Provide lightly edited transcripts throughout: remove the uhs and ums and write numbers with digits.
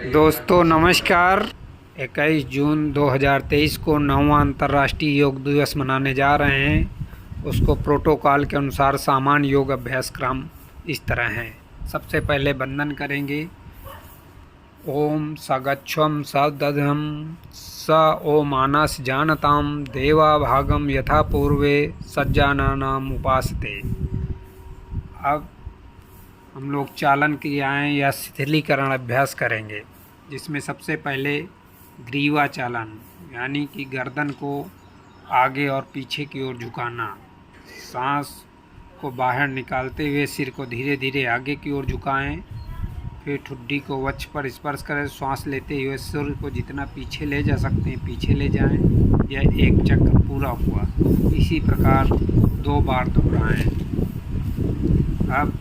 दोस्तों नमस्कार। 21 जून 2023 को 9वां अंतर्राष्ट्रीय योग दिवस मनाने जा रहे हैं। उसको प्रोटोकॉल के अनुसार सामान्य योग अभ्यासक्रम इस तरह हैं। सबसे पहले वंदन करेंगे। ओम सगच्छम सदधम स ओ मानस जानताम देवा भागम यथा पूर्वे सज्जानानाम उपासते। अब हम लोग चालन क्रियाएँ या शिथिलीकरण अभ्यास करेंगे, जिसमें सबसे पहले ग्रीवा चालन यानी कि गर्दन को आगे और पीछे की ओर झुकाना, सांस को बाहर निकालते हुए सिर को धीरे धीरे आगे की ओर झुकाएं, फिर ठुड्डी को वक्ष पर स्पर्श करें। श्वास लेते हुए सिर को जितना पीछे ले जा सकते हैं पीछे ले जाएं। यह एक चक्र पूरा हुआ। इसी प्रकार 2 बार दोहराएं। अब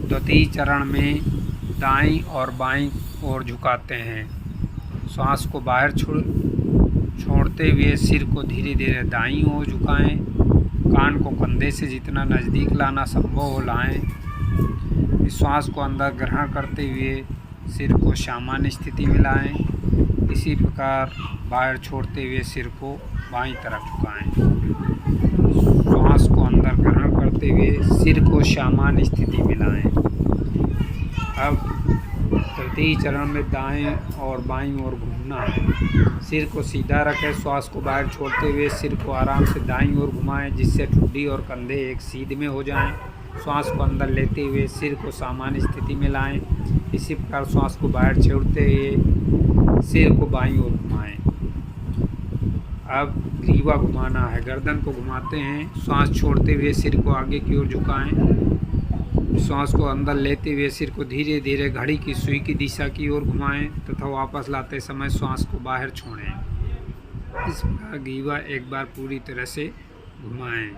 द्वितीय चरण में दाईं और बाईं ओर झुकाते हैं। श्वास को बाहर छोड़ते हुए सिर को धीरे धीरे दाईं ओर झुकाएं। कान को कंधे से जितना नज़दीक लाना संभव हो लाएं। श्वास को अंदर ग्रहण करते हुए सिर को सामान्य स्थिति में लाएं। इसी प्रकार बाहर छोड़ते हुए सिर को बाईं तरफ झुकाएं। श्वास को अंदर ग्रहण करते हुए सिर को सामान्य स्थिति में लाएं। अब तृतीय चरण में दाएं और बाईं ओर घूमना है। सिर को सीधा रखें। श्वास को बाहर छोड़ते हुए सिर को आराम से दाईं ओर घुमाएं, जिससे ठुड्डी और कंधे एक सीध में हो जाएं। श्वास को अंदर लेते हुए सिर को सामान्य स्थिति में लाएं। इसी प्रकार श्वास को बाहर छोड़ते हुए सिर को बाईं ओर घुमाएं। अब ग्रीवा घुमाना है। गर्दन को घुमाते हैं। श्वास छोड़ते हुए सिर को आगे की ओर झुकाएं। श्वास को अंदर लेते हुए सिर को धीरे धीरे घड़ी की सुई की दिशा की ओर घुमाएं तथा वापस लाते समय श्वास को बाहर छोड़ें। इस प्रकार ग्रीवा एक बार पूरी तरह से घुमाएं।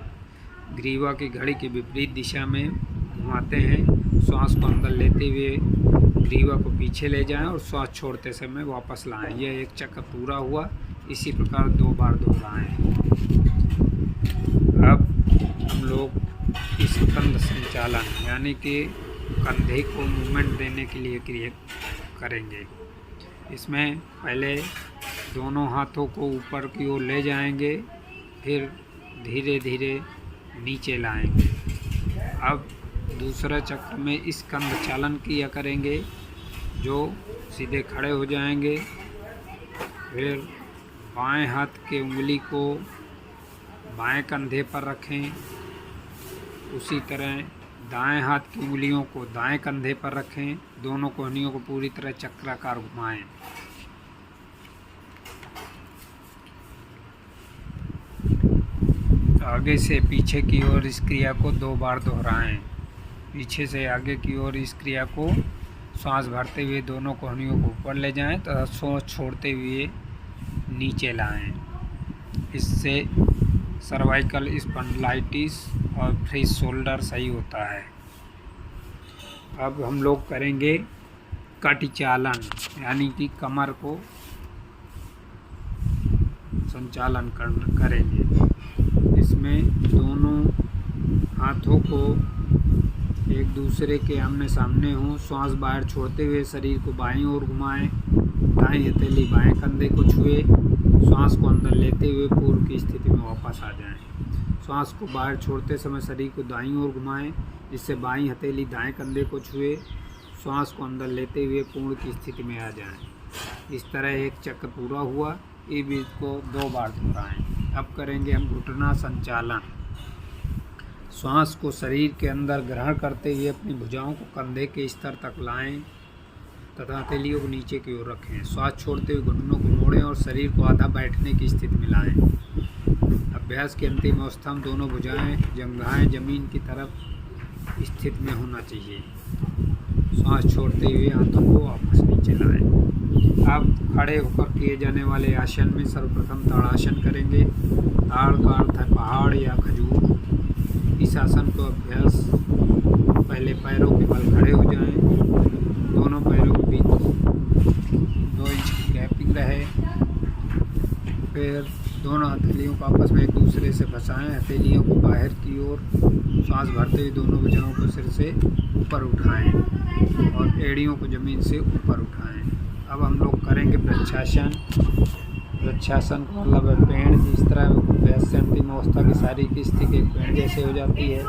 ग्रीवा की घड़ी की विपरीत दिशा में घुमाते हैं। श्वास को अंदर लेते हुए ग्रीवा को पीछे ले जाएं और श्वास छोड़ते समय वापस लाएं। यह एक चक्र पूरा हुआ। इसी प्रकार 2 बार दोहराएं। अब हम लोग स्कंध संचालन यानी कि कंधे को मूवमेंट देने के लिए क्रिया करेंगे। इसमें पहले दोनों हाथों को ऊपर की ओर ले जाएंगे, फिर धीरे धीरे नीचे लाएंगे। अब दूसरा चक्र में स्कंध चालन क्रिया करेंगे, जो सीधे खड़े हो जाएंगे। फिर बाएं हाथ के उंगली को बाएं कंधे पर रखें। उसी तरह दाएं हाथ की उंगलियों को दाएं कंधे पर रखें। दोनों कोहनियों को पूरी तरह चक्राकार घुमाएं। आगे से पीछे की ओर इस क्रिया को 2 बार दोहराएं। पीछे से आगे की ओर इस क्रिया को श्वास भरते हुए दोनों कोहनियों को ऊपर ले जाएं तथा श्वास छोड़ते हुए नीचे लाएं। इससे सर्वाइकल स्पॉन्डिलाइटिस और फ्री शोल्डर सही होता है। अब हम लोग करेंगे कटी चालन यानी कि कमर को संचालन करेंगे। इसमें दोनों हाथों को एक दूसरे के आमने सामने हों। श्वास बाहर छोड़ते हुए शरीर को बाईं ओर घुमाएं। दाईं हथेली बाएं कंधे को छुए। श्वास को अंदर लेते हुए पूर्व की स्थिति में वापस आ जाएं। श्वास को बाहर छोड़ते समय शरीर को दाईं ओर घुमाएं, जिससे बाईं हथेली दाएं कंधे को छुए। श्वास को अंदर लेते हुए पूर्ण की स्थिति में आ जाएं। इस तरह एक चक्र पूरा हुआ। ये भी को 2 बार दोहराएं। अब करेंगे हम घुटना संचालन। श्वास को शरीर के अंदर ग्रहण करते हुए अपनी भुजाओं को कंधे के स्तर तक लाएं तथा हथेलियों को नीचे की ओर रखें। श्वास छोड़ते हुए घुटनों को मोड़ें और शरीर को आधा बैठने की स्थिति में लाएं। अभ्यास की अंतिम अवस्था में दोनों भुजाएं जंघाएं जमीन की तरफ स्थित में होना चाहिए। श्वास छोड़ते हुए हाथों को वापस नीचे लाएं। अब खड़े होकर किए जाने वाले आसन में सर्वप्रथम ताड़ासन करेंगे। ताड़ का अर्थ है पहाड़ या खजूर। इस आसन को अभ्यास पहले पैरों के बल खड़े हो जाएं। दोनों पैरों के बीच 2 इंच की गैपिंग रहे। फिर दोनों हथेलियों को आपस में एक दूसरे से फंसाएं। हथेलियों को बाहर की ओर श्वास भरते हुए दोनों भुजाओं को सिर से ऊपर उठाएं और एड़ियों को ज़मीन से ऊपर उठाएं। अब हम वृक्षासन। वृक्षासन का मतलब है पेड़ जिस तरह अभ्यास से अंतिम अवस्था की शारीरिक स्थिति एक पेड़ जैसे हो जाती है।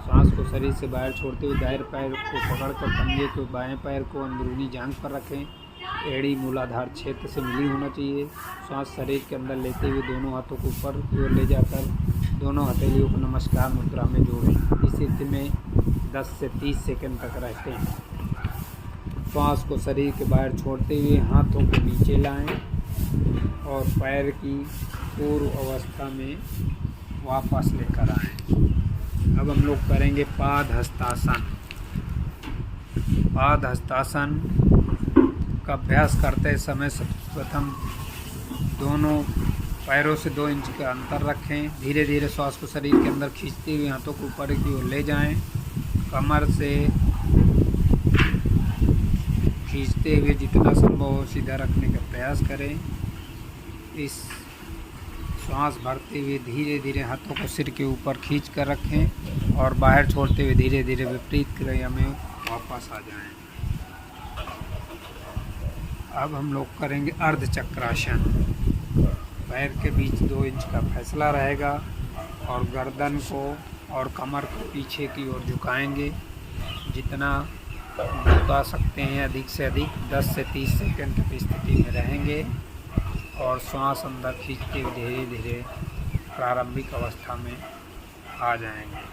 सांस को शरीर से बाहर छोड़ते हुए दाहिने पैर को पकड़कर पंजे को बाएं पैर को अंदरूनी जांघ पर रखें। एड़ी मूलाधार क्षेत्र से मिली होना चाहिए। सांस शरीर के अंदर लेते हुए दोनों हाथों को ऊपर की ओर ले जाकर दोनों हथेलियों को नमस्कार मुद्रा में जोड़ें। इस स्थिति में 10 से 30 सेकंड तक रहते हैं। सांस को शरीर के बाहर छोड़ते हुए हाथों को नीचे लाएं और पैर की पूर्व अवस्था में वापस लेकर आएं। अब हम लोग करेंगे पाद हस्तासन। पाद हस्तासन का अभ्यास करते समय सर्वप्रथम दोनों पैरों से 2 इंच का अंतर रखें। धीरे धीरे श्वास को शरीर के अंदर खींचते हुए हाथों को ऊपर की ओर ले जाएं। कमर से खींचते हुए जितना संभव हो सीधा रखने का प्रयास करें। इस श्वास भरते हुए धीरे धीरे हाथों को सिर के ऊपर खींच कर रखें और बाहर छोड़ते हुए धीरे धीरे विपरीत क्रिया में वापस आ जाएं। अब हम लोग करेंगे अर्धचक्रासन। पैर के बीच 2 इंच का फैसला रहेगा और गर्दन को और कमर को पीछे की ओर झुकाएंगे। जितना झुका सकते हैं अधिक से अधिक 10 से 30 सेकंड की स्थिति में रहेंगे और श्वास अंदर खींचते हुए धीरे धीरे प्रारंभिक अवस्था में आ जाएंगे।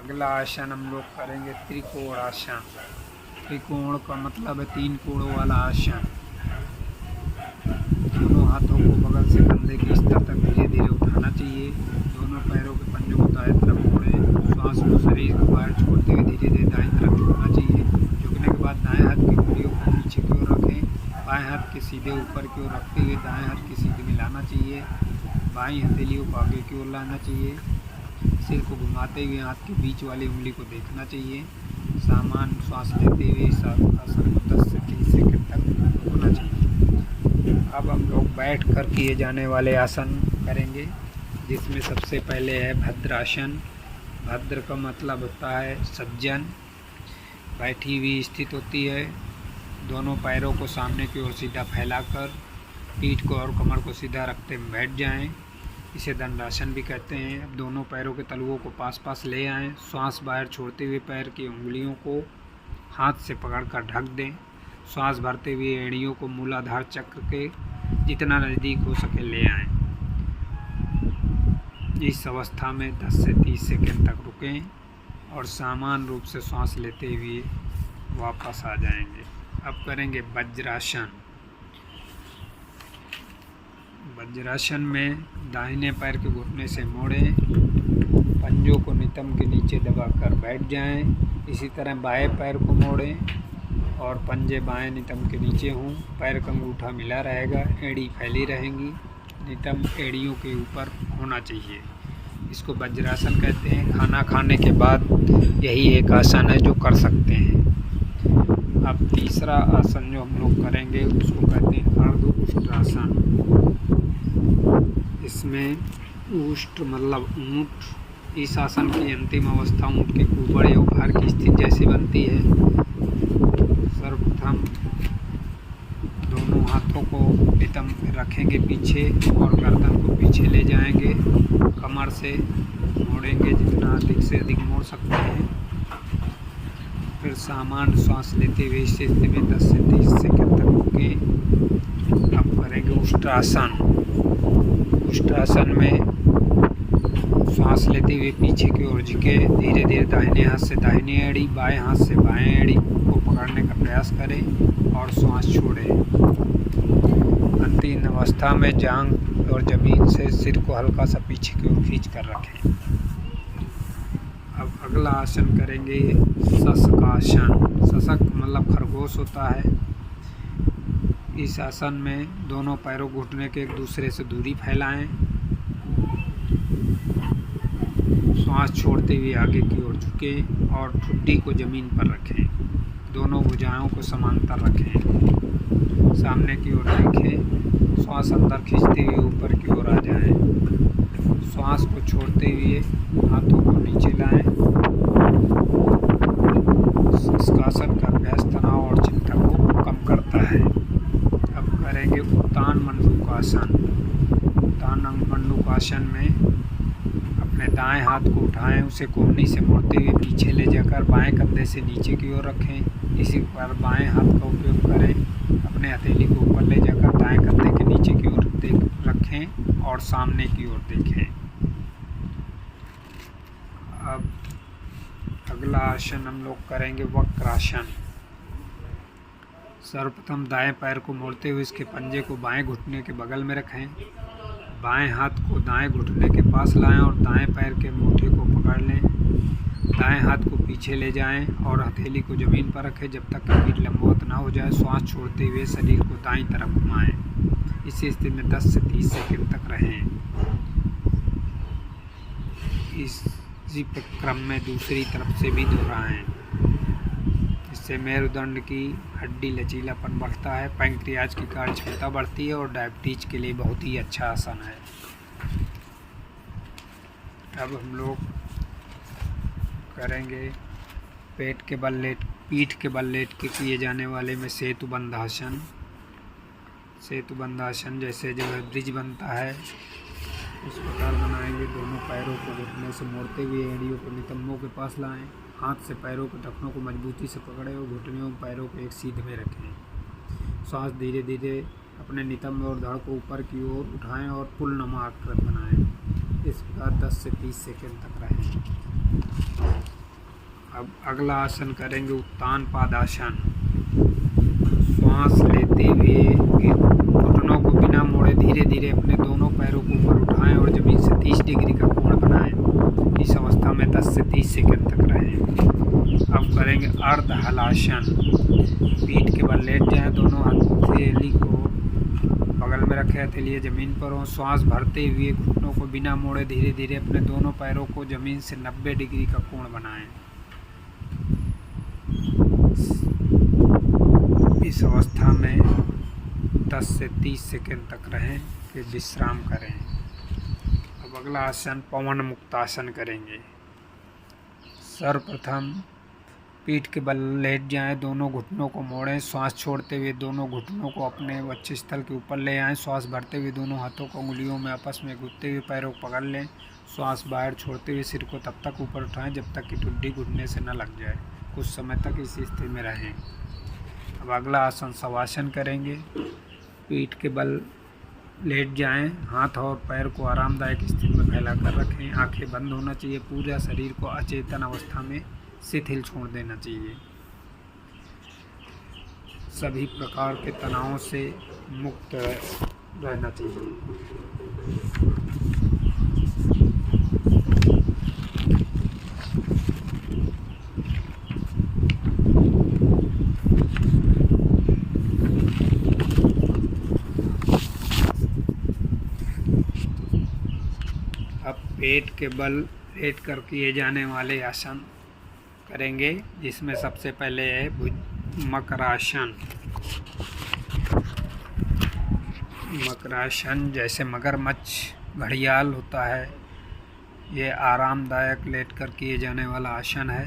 अगला आसन हम लोग करेंगे त्रिकोण आसन। त्रिकोण का मतलब है 3 कोणों वाला आसन। दोनों हाथों को बगल से कंधे के स्तर तक धीरे धीरे उठाना चाहिए। दोनों पैरों के पंजों को दाएं तरफ मोड़ें। श्वास को शरीर को बाहर छोड़ते हुए धीरे धीरे दाएं तरफ झुकना चाहिए। झुकने के बाद दाएं हाथ की उंगलियों को पीछे की ओर रखें। बाएं हाथ के सीधे ऊपर की ओर रखते हुए दाएं हाथ के सीधे मिलाना चाहिए। बाईं हथेलियों को आगे की ओर लाना चाहिए। सिर को घुमाते हुए हाथ के बीच वाली उंगली को देखना चाहिए। सामान्य श्वास लेते हुए इस आसन को 10 से 30 सेकंड तक होना चाहिए। अब हम लोग बैठ कर किए जाने वाले आसन करेंगे, जिसमें सबसे पहले है भद्रासन। भद्र का मतलब होता है सज्जन। बैठी हुई स्थिति होती है। दोनों पैरों को सामने की ओर सीधा फैलाकर पीठ को और कमर को सीधा रखते हुए बैठ जाएं। इसे दंडासन भी कहते हैं। अब दोनों पैरों के तलुओं को पास पास ले आएं। श्वास बाहर छोड़ते हुए पैर की उंगलियों को हाथ से पकड़कर ढक दें। श्वास भरते हुए एड़ियों को मूलाधार चक्र के जितना नज़दीक हो सके ले आएं। इस अवस्था में 10 से 30 सेकंड तक रुकें और सामान्य रूप से श्वास लेते हुए वापस आ जाएंगे। अब करेंगे वज्रासन। वज्रासन में दाहिने पैर के घुटने से मोड़ें। पंजों को नितंब के नीचे दबाकर बैठ जाएं। इसी तरह बाएं पैर को मोड़ें और पंजे बाएं नितंब के नीचे हों। पैर का अंगूठा मिला रहेगा। एड़ी फैली रहेंगी। नितंब एड़ियों के ऊपर होना चाहिए। इसको वज्रासन कहते हैं। खाना खाने के बाद यही एक आसन है जो कर सकते हैं। अब तीसरा आसन जो हम लोग करेंगे उसको कहते हैं अर्ध उष्ट्रासन। इसमें उष्ट मतलब ऊँट। इस आसन की अंतिम अवस्था ऊँट के ऊपर या उभार की स्थिति जैसी बनती है। सर्वप्रथम दोनों हाथों को नितंब रखेंगे पीछे और गर्दन को पीछे ले जाएंगे। कमर से मोड़ेंगे जितना अधिक से अधिक मोड़ सकते हैं। फिर सामान्य श्वास लेते हुए इस स्थिति में 10 से 30 सेकंड तक रुके। अब करेंगे उष्ट्रासन। उष्ट्रासन में श्वास लेते हुए पीछे की ओर झुके। धीरे धीरे दाहिने हाथ से दाहिनी एड़ी, बाएं हाथ से बाएं एड़ी को पकड़ने का प्रयास करें और श्वास छोड़ें। अंतिम अवस्था में जांघ और जमीन से सिर को हल्का सा पीछे की ओर खींच कर रखें। अब अगला आसन करेंगे शशकासन। शशक मतलब खरगोश होता है। इस आसन में दोनों पैरों घुटने के एक दूसरे से दूरी फैलाएं। श्वास छोड़ते हुए आगे की ओर झुकें और ठुड्डी को ज़मीन पर रखें। दोनों भुजाओं को समांतर रखें। सामने की ओर देखें। श्वास अंदर खींचते हुए ऊपर की ओर आ जाएं। श्वास को छोड़ते हुए हाथों को नीचे लाएं। शशकासन का अभ्यास तनाव और चिंता को कम करता है। अब करेंगे उत्तान मंडूकासन। उत्तान मंडूकासन में अपने दाएं हाथ को उठाएं, उसे कोहनी से मोड़ते हुए पीछे ले जाकर बाएं कंधे से नीचे की ओर रखें। इसी पर बाएं हाथ का उपयोग करें, अपने हथेली को ऊपर ले जाकर दाएं कंधे के नीचे की ओर रखें और सामने की ओर देखें। अब अगला आसन हम लोग करेंगे वक्रासन। सर्वप्रथम दाएं पैर को मोड़ते हुए इसके पंजे को बाएं घुटने के बगल में रखें। बाएं हाथ को दाएं घुटने के पास लाएं और दाएं पैर के मुट्ठी को पकड़ लें। दाएं हाथ को पीछे ले जाएं और हथेली को ज़मीन पर रखें जब तक कि पीठ लंबवत ना हो जाए। श्वास छोड़ते हुए शरीर को दाईं तरफ घुमाएं। इसी स्थिति में 10 से 30 सेकंड तक रहें। इसी क्रम में दूसरी तरफ से भी दोहराएं। इससे मेरुदंड की हड्डी लचीलापन बढ़ता है, पैंक्रियाज की कार्य क्षमता बढ़ती है और डायबिटीज के लिए बहुत ही अच्छा आसन है। अब हम लोग करेंगे पीठ के बल लेट के किए जाने वाले में सेतु बंधासन। सेतु बंधासन जैसे जो है ब्रिज बनता है इस प्रकार बनाएंगे। दोनों पैरों को घुटने से मोड़ते हुए एड़ियों को नितंबों के पास लाएं। हाथ से पैरों के टखनों को मजबूती से पकड़ें और घुटनों में पैरों को एक सीध में रखें। श्वास धीरे धीरे अपने नितंब और धड़ को ऊपर की ओर उठाएं और पुलनुमा आकृति बनाएं। इस प्रकार 10 से 30 सेकंड तक रहें। अब अगला आसन करेंगे उत्तान पादासन। श्वास लेते हुए घुटनों को बिना मोड़े धीरे धीरे अपने दोनों पैरों को ऊपर उठाएं और जमीन से 30 डिग्री का कोण बनाएं। इस अवस्था में 10 से 30 सेकंड तक रहें। अब करेंगे अर्ध हलासन। पीठ के बल लेट जाएं, दोनों हथेली को बगल में रखें, हथेली जमीन पर हो। श्वास भरते हुए घुटनों को बिना मोड़े धीरे धीरे अपने दोनों पैरों को जमीन से 90 डिग्री का कोण बनाएं। इस अवस्था में 10 से 30 सेकंड तक रहें, फिर विश्राम करें। अब अगला आसन पवन मुक्तासन करेंगे। सर्वप्रथम पीठ के बल लेट जाएं, दोनों घुटनों को मोड़ें। श्वास छोड़ते हुए दोनों घुटनों को अपने वक्षस्थल के ऊपर ले आएं। श्वास भरते हुए दोनों हाथों को उंगलियों में आपस में घुटते हुए पैरों को पकड़ लें। श्वास बाहर छोड़ते हुए सिर को तब तक ऊपर उठाएं जब तक कि ठुड्डी घुटने से न लग जाए। कुछ समय तक इसी स्थिति में रहें। अब अगला आसन शवासन करेंगे। पीठ के बल लेट जाएं, हाथ और पैर को आरामदायक स्थिति में फैलाकर रखें। आंखें बंद होना चाहिए। पूरा शरीर को अचेतन अवस्था में शिथिल छोड़ देना चाहिए। सभी प्रकार के तनावों से मुक्त रहना चाहिए। अब पेट के बल लेट कर किए जाने वाले आसन करेंगे, जिसमें सबसे पहले है मकरासन। मकरासन जैसे मगरमच्छ घड़ियाल होता है, ये आरामदायक लेटकर किए जाने वाला आसन है।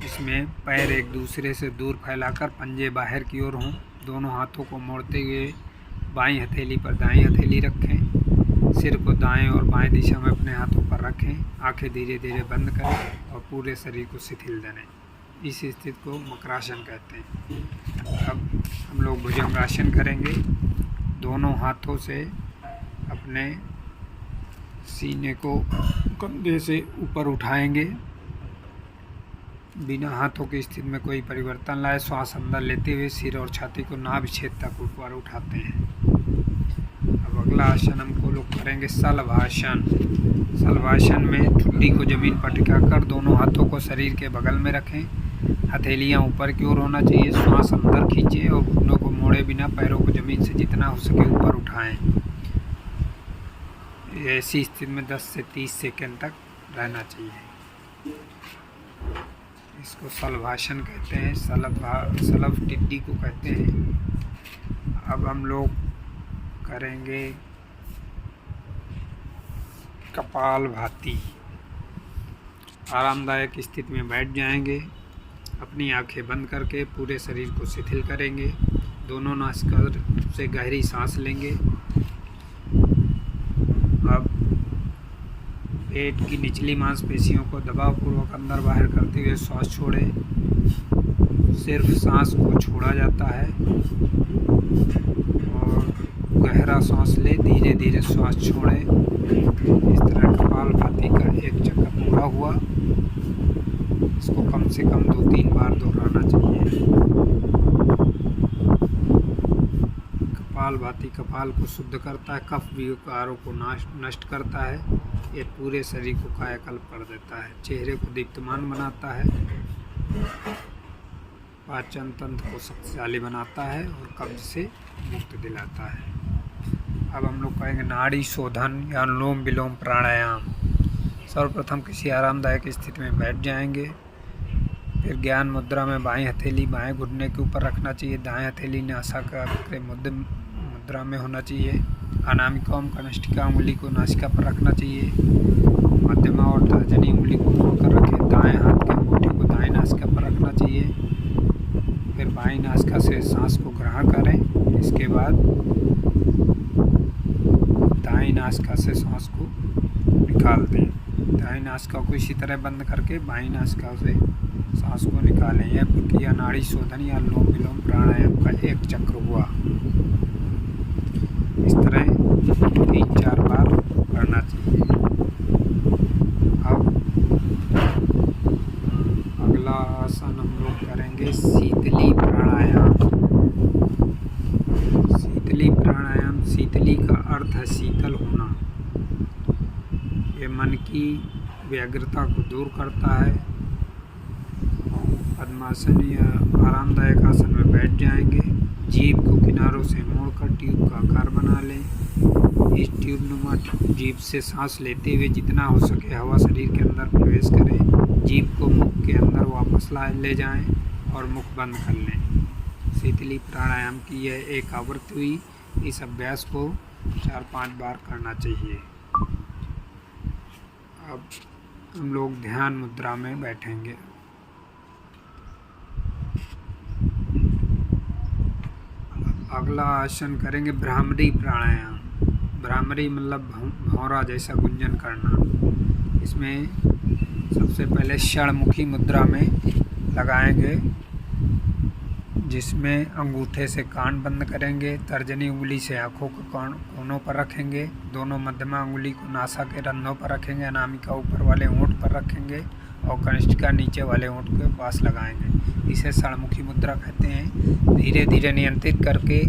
इसमें पैर एक दूसरे से दूर फैलाकर पंजे बाहर की ओर हों। दोनों हाथों को मोड़ते हुए बाईं हथेली पर दाईं हथेली रखें। सिर को दाएं और बाएं दिशा में अपने हाथों पर रखें। आंखें धीरे धीरे बंद करें और पूरे शरीर को शिथिल दें। इस स्थिति को मकरासन कहते हैं। अब हम लोग भुजंगासन करेंगे। दोनों हाथों से अपने सीने को कंधे से ऊपर उठाएंगे। बिना हाथों की स्थिति में कोई परिवर्तन लाए श्वास अंदर लेते हुए सिर और छाती को नाभि क्षेत्र तक ऊपर उठाते हैं। अब अगला आसन हमको लोग करेंगे शलभासन। शलभासन में ठुड्डी को जमीन पर टिकाकर दोनों हाथों को शरीर के बगल में रखें। हथेलियां ऊपर की ओर होना चाहिए। श्वास अंदर खींचें और घुटनों को मोड़े बिना पैरों को जमीन से जितना हो सके ऊपर उठाएं। ऐसी स्थिति में 10 से 30 सेकंड तक रहना चाहिए। इसको शलभासन कहते हैं। शलभ टिड्डी को कहते हैं। अब हम लोग करेंगे कपालभाति। आरामदायक स्थिति में बैठ जाएंगे। अपनी आंखें बंद करके पूरे शरीर को शिथिल करेंगे। दोनों नासिका से गहरी सांस लेंगे। अब पेट की निचली मांसपेशियों को दबावपूर्वक अंदर बाहर करते हुए श्वास छोड़ें। सिर्फ सांस को छोड़ा जाता है और गहरा सांस ले, धीरे धीरे श्वास छोड़ें। इस तरह कपालभाति का एक चक्र पूरा हुआ। इसको कम से कम 2-3 बार दोहराना चाहिए। कपालभाति कपाल को शुद्ध करता है, कफ विकारों को नष्ट करता है। ये पूरे शरीर को कायाकल्प कर देता है, चेहरे को दीप्तमान बनाता है, पाचन तंत्र को शक्तिशाली बनाता है और कब्ज से मुक्त दिलाता है। अब हम लोग कहेंगे नाड़ी शोधन या अनुलोम विलोम प्राणायाम। सर्वप्रथम किसी आरामदायक स्थिति में बैठ जाएंगे। फिर ज्ञान मुद्रा में बाएं हथेली बाएं घुटने के ऊपर रखना चाहिए। दाएं हथेली नासिका के मुद्रा में होना चाहिए। अनामिका और कनिष्ठिका उंगली को नासिका पर रखना चाहिए। मध्यमा और तर्जनी उंगली को मोड़कर रखें। दाएं हाथ के अंगूठे को दाएं नासिका पर रखना चाहिए। फिर बाएं नासिका से सांस को ग्रहण करें। इसके बाद दाएं नासिका से सांस को निकाल दें। दाएं नासिका को इसी तरह बंद करके बाएं नासिका से सांस को निकालें। यह प्रक्रिया नाड़ी शोधन या अनुलोम विलोम प्राणायाम का एक चक्र हुआ। इस तरह 3-4 बार करना चाहिए। अब अगला आसन हम लोग करेंगे शीतली प्राणायाम। शीतली प्राणायाम, शीतली का अर्थ है शीतल होना। ये मन की व्यग्रता को दूर करता है। पद्मासन या आरामदायक आसन में बैठ जाएंगे। जीभ को किनारों से मोड़कर ट्यूब का आकार बना लें। इस ट्यूब नुमा जीभ से सांस लेते हुए जितना हो सके हवा शरीर के अंदर प्रवेश करें। जीभ को मुख के अंदर वापस ले जाएं और मुख बंद कर लें। शीतली प्राणायाम की यह एक आवृत्ति हुई। इस अभ्यास को 4-5 बार करना चाहिए। अब हम लोग ध्यान मुद्रा में बैठेंगे। अगला आसन करेंगे भ्रामरी प्राणायाम। भ्रामरी मतलब भौरा जैसा गुंजन करना। इसमें सबसे पहले षणमुखी मुद्रा में लगाएंगे, जिसमें अंगूठे से कान बंद करेंगे। तर्जनी उंगली से आँखों के कोनों पर रखेंगे। दोनों मध्यमा उंगली को नासा के रंध्रों पर रखेंगे। अनामिका ऊपर वाले होंठ पर रखेंगे और कनिष्ठिका नीचे वाले होंठ के पास लगाएंगे। इसे षणमुखी मुद्रा कहते हैं। धीरे धीरे नियंत्रित करके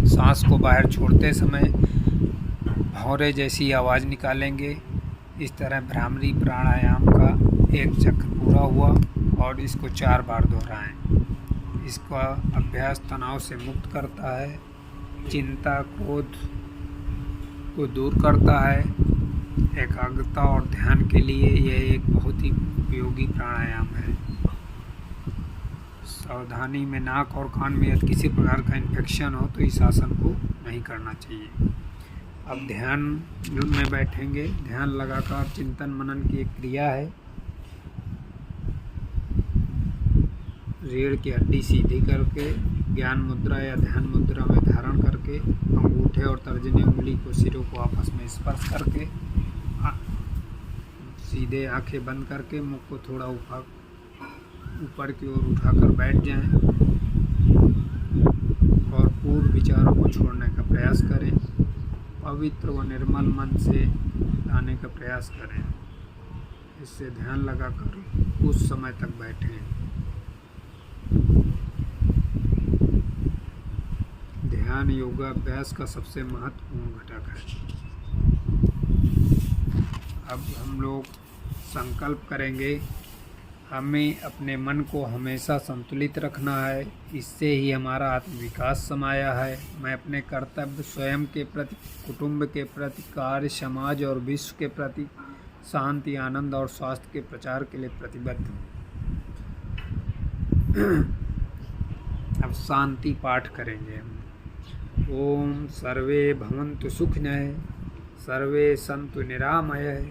सांस को बाहर छोड़ते समय भौरे जैसी आवाज़ निकालेंगे। इस तरह भ्रामरी प्राणायाम का एक चक्र पूरा हुआ और इसको 4 बार दोहराएं। इसका अभ्यास तनाव से मुक्त करता है, चिंता क्रोध को दूर करता है। एकाग्रता और ध्यान के लिए यह एक बहुत ही उपयोगी प्राणायाम है। सावधानी में नाक और कान में यदि किसी प्रकार का इन्फेक्शन हो तो इस आसन को नहीं करना चाहिए। अब ध्यान में बैठेंगे। ध्यान लगाकर चिंतन मनन की एक क्रिया है। रीढ़ की हड्डी सीधी करके ज्ञान मुद्रा या ध्यान मुद्रा में धारण करके अंगूठे और तर्जनी उंगली को सिरों को आपस में स्पर्श करके सीधे आंखें बंद करके मुख को थोड़ा ऊपर की ओर उठाकर बैठ जाएं और पूर्व विचारों को छोड़ने का प्रयास करें। पवित्र व निर्मल मन से लाने का प्रयास करें। इससे ध्यान लगाकर कुछ समय तक बैठें। ध्यान योगाभ्यास का सबसे महत्वपूर्ण घटक है। अब हम लोग संकल्प करेंगे, हमें अपने मन को हमेशा संतुलित रखना है। इससे ही हमारा आत्मविकास समाया है। मैं अपने कर्तव्य स्वयं के प्रति, कुटुंब के प्रति, कार्य, समाज और विश्व के प्रति शांति, आनंद और स्वास्थ्य के प्रचार के लिए प्रतिबद्ध हूँ। अब शांति पाठ करेंगे हम। ओम सर्वे भवन्तु सुखिनः, सर्वे सन्तु निरामयः।